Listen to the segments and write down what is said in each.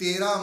13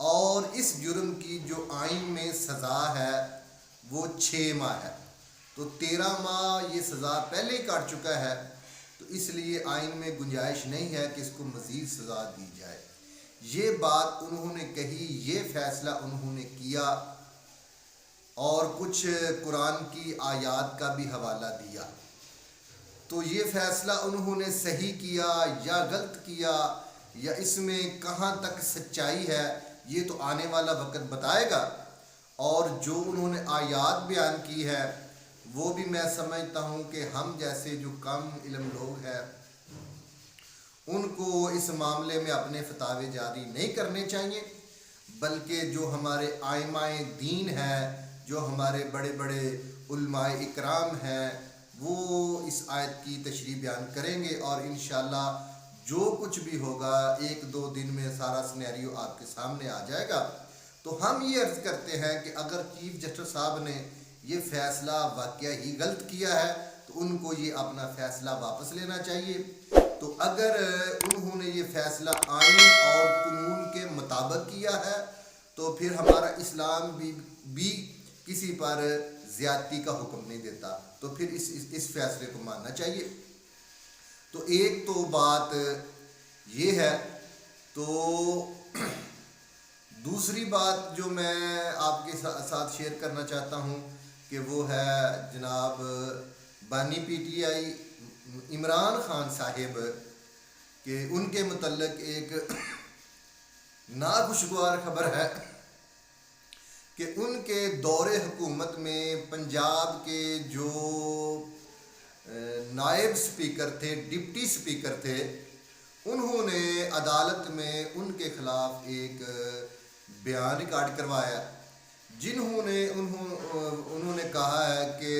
اور اس جرم کی جو آئین میں سزا ہے وہ 6 ماہ ہے، تو 13 ماہ یہ سزا پہلے ہی کاٹ چکا ہے، تو اس لیے آئین میں گنجائش نہیں ہے کہ اس کو مزید سزا دی جائے۔ یہ بات انہوں نے کہی، یہ فیصلہ انہوں نے کیا، اور کچھ قرآن کی آیات کا بھی حوالہ دیا۔ تو یہ فیصلہ انہوں نے صحیح کیا یا غلط کیا، یا اس میں کہاں تک سچائی ہے، یہ تو آنے والا وقت بتائے گا۔ اور جو انہوں نے آیات بیان کی ہے وہ بھی میں سمجھتا ہوں کہ ہم جیسے جو کم علم لوگ ہیں ان کو اس معاملے میں اپنے فتاوے جاری نہیں کرنے چاہیے، بلکہ جو ہمارے ائمہ دین ہیں، جو ہمارے بڑے بڑے علماء اکرام ہیں، وہ اس آیت کی تشریح بیان کریں گے، اور انشاءاللہ جو کچھ بھی ہوگا 1-2 دن میں سارا سینیریو آپ کے سامنے آ جائے گا۔ تو ہم یہ عرض کرتے ہیں کہ اگر چیف جسٹس صاحب نے یہ فیصلہ واقعہ ہی غلط کیا ہے تو ان کو یہ اپنا فیصلہ واپس لینا چاہیے۔ تو اگر انہوں نے یہ فیصلہ آئین اور قانون کے مطابق کیا ہے تو پھر ہمارا اسلام بھی کسی پر زیادتی کا حکم نہیں دیتا، تو پھر اس فیصلے کو ماننا چاہیے۔ تو ایک تو بات یہ ہے۔ تو دوسری بات جو میں آپ کے ساتھ شیئر کرنا چاہتا ہوں کہ وہ ہے جناب بانی P T I Imran Khan صاحب، کہ ان کے متعلق ایک ناخوشگوار خبر ہے کہ ان کے دور حکومت میں پنجاب کے جو نائب سپیکر تھے، ڈپٹی سپیکر تھے، انہوں نے عدالت میں ان کے خلاف ایک بیان ریکارڈ کروایا، انہوں نے کہا ہے کہ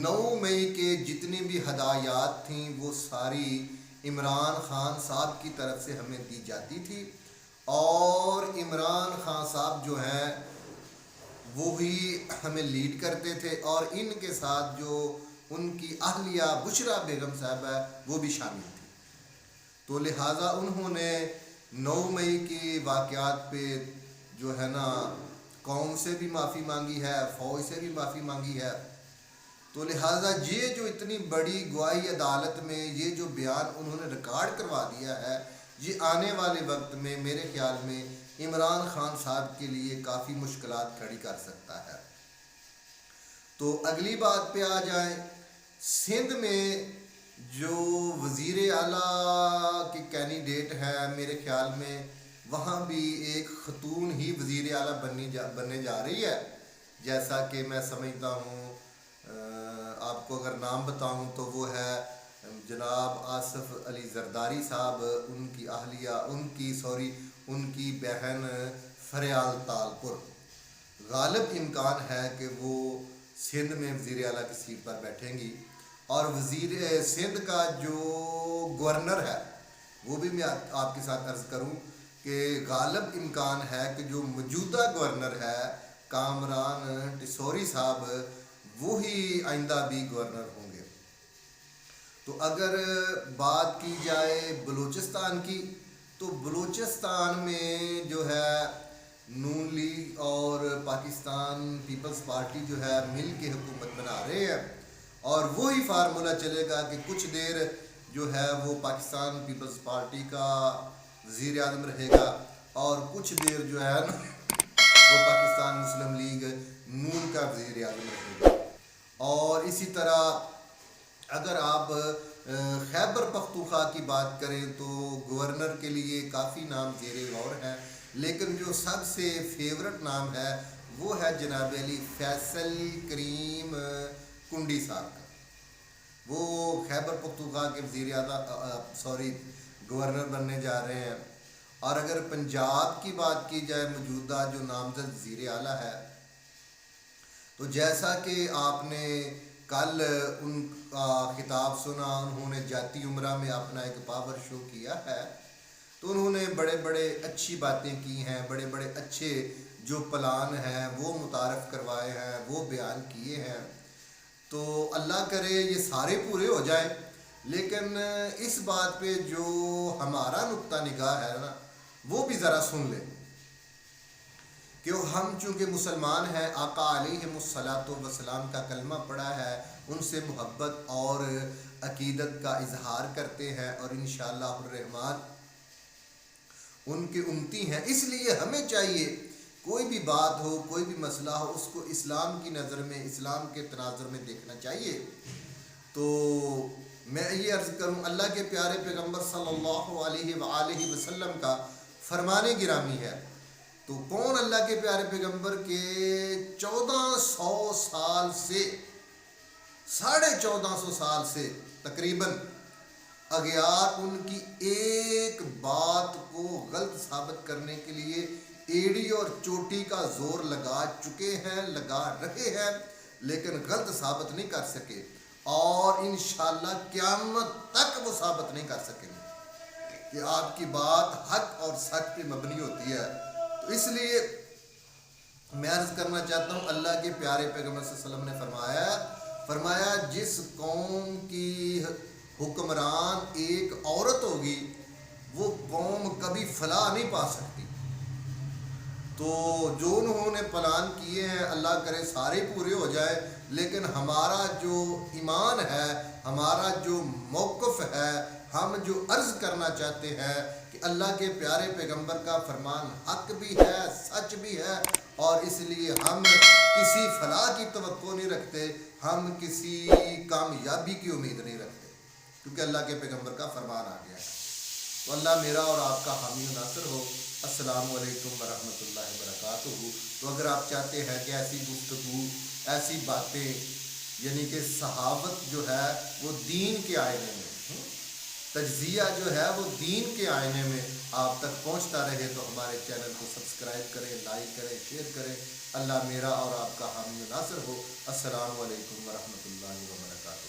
9 مئی کے جتنی بھی ہدایات تھیں وہ ساری عمران خان صاحب کی طرف سے ہمیں دی جاتی تھی، اور عمران خان صاحب جو ہیں وہی ہمیں لیڈ کرتے تھے، اور ان کے ساتھ جو ان کی اہلیہ بشرا بیگم صاحب ہے وہ بھی شامل تھی۔ تو لہٰذا انہوں نے 9 مئی کی واقعات پہ جو ہے نا قوم سے بھی معافی مانگی ہے، فوج سے بھی معافی مانگی ہے۔ تو لہٰذا یہ جو اتنی بڑی گواہی عدالت میں یہ جو بیان انہوں نے ریکارڈ کروا دیا ہے، یہ آنے والے وقت میں میرے خیال میں عمران خان صاحب کے لیے کافی مشکلات کھڑی کر سکتا ہے۔ تو اگلی بات پہ آ جائیں، سندھ میں جو وزیر اعلیٰ کے کینڈیڈیٹ ہے، میرے خیال میں وہاں بھی ایک خاتون ہی وزیر اعلیٰ بننے جا رہی ہے، جیسا کہ میں سمجھتا ہوں۔ آپ کو اگر نام بتاؤں تو وہ ہے جناب آصف علی زرداری صاحب، ان کی اہلیہ ان کی بہن فریال تالپور۔ غالب امکان ہے کہ وہ سندھ میں وزیر اعلیٰ کی سیٹ پر بیٹھیں گی، اور وزیر سندھ کا جو گورنر ہے وہ بھی میں آپ کے ساتھ عرض کروں کہ غالب امکان ہے کہ جو موجودہ گورنر ہے کامران ٹیسوری صاحب، وہی آئندہ بھی گورنر ہوں گے۔ تو اگر بات کی جائے بلوچستان کی، تو بلوچستان میں جو ہے نون لیگ اور پاکستان پیپلز پارٹی جو ہے مل کے حکومت بنا رہے ہیں، اور وہی فارمولہ چلے گا کہ کچھ دیر جو ہے وہ پاکستان پیپلز پارٹی کا وزیر اعظم رہے گا، اور کچھ دیر جو ہے وہ پاکستان مسلم لیگ نون کا وزیر اعظم رہے گا۔ اور اسی طرح اگر آپ خیبر پختونخوا کی بات کریں تو گورنر کے لیے کافی نام زیر غور ہیں، لیکن جو سب سے فیورٹ نام ہے وہ ہے جناب علی فیصل کریم کنڈی صاحب کا۔ وہ خیبر پختونخوا کے گورنر بننے جا رہے ہیں۔ اور اگر پنجاب کی بات کی جائے، موجودہ جو نامزد وزیر اعلیٰ ہے، تو جیسا کہ آپ نے کل ان کا خطاب سنا، انہوں نے جاتی عمرہ میں اپنا ایک پاور شو کیا ہے، تو انہوں نے بڑے بڑے اچھی باتیں کی ہیں، بڑے بڑے اچھے جو پلان ہیں وہ متعارف کروائے ہیں، وہ بیان کیے ہیں۔ تو اللہ کرے یہ سارے پورے ہو جائیں، لیکن اس بات پہ جو ہمارا نقطہ نگاہ ہے نا وہ بھی ذرا سن لیں کہ ہم چونکہ مسلمان ہیں، آقا علیہ الصلاۃ والسلام کا کلمہ پڑھا ہے، ان سے محبت اور عقیدت کا اظہار کرتے ہیں، اور انشاءاللہ الرحمن ان کے امتی ہیں۔ اس لیے ہمیں چاہیے کوئی بھی بات ہو، کوئی بھی مسئلہ ہو، اس کو اسلام کی نظر میں، اسلام کے تناظر میں دیکھنا چاہیے۔ تو میں یہ عرض کروں، اللہ کے پیارے پیغمبر صلی اللہ علیہ وآلہ وسلم کا فرمان گرامی ہے۔ تو کون اللہ کے پیارے پیغمبر کے 1400 سال سے 1450 سال سے تقریباً اغیار ان کی ایک بات کو غلط ثابت کرنے کے لیے ایڑی اور چوٹی کا زور لگا چکے ہیں، لگا رہے ہیں، لیکن غلط ثابت نہیں کر سکے، اور انشاءاللہ قیامت تک وہ ثابت نہیں کر سکیں گے کہ آپ کی بات حق اور سچ پہ مبنی ہوتی ہے۔ تو اس لیے میں عرض کرنا چاہتا ہوں، اللہ کے پیارے پیغمبر صلی اللہ علیہ وسلم نے فرمایا جس قوم کی حکمران ایک عورت ہوگی وہ قوم کبھی فلاح نہیں پا سکتی۔ تو جو انہوں نے پلان کیے ہیں اللہ کرے سارے پورے ہو جائے، لیکن ہمارا جو ایمان ہے، ہمارا جو موقف ہے، ہم جو عرض کرنا چاہتے ہیں کہ اللہ کے پیارے پیغمبر کا فرمان حق بھی ہے، سچ بھی ہے، اور اس لیے ہم کسی فلاح کی توقع نہیں رکھتے، ہم کسی کامیابی کی امید نہیں رکھتے، کیونکہ اللہ کے پیغمبر کا فرمان آ گیا ہے۔ تو اللہ میرا اور آپ کا حامی و ناصر ہو۔ السلام علیکم ورحمۃ اللہ وبرکاتہ۔ تو اگر آپ چاہتے ہیں کہ ایسی گفتگو، ایسی باتیں، یعنی کہ صحابت جو ہے وہ دین کے آئینے میں، تجزیہ جو ہے وہ دین کے آئینے میں آپ تک پہنچتا رہے، تو ہمارے چینل کو سبسکرائب کریں، لائک کریں، شیئر کریں۔ اللہ میرا اور آپ کا حامی و ناصر ہو۔ السلام علیکم ورحمۃ اللہ وبرکاتہ۔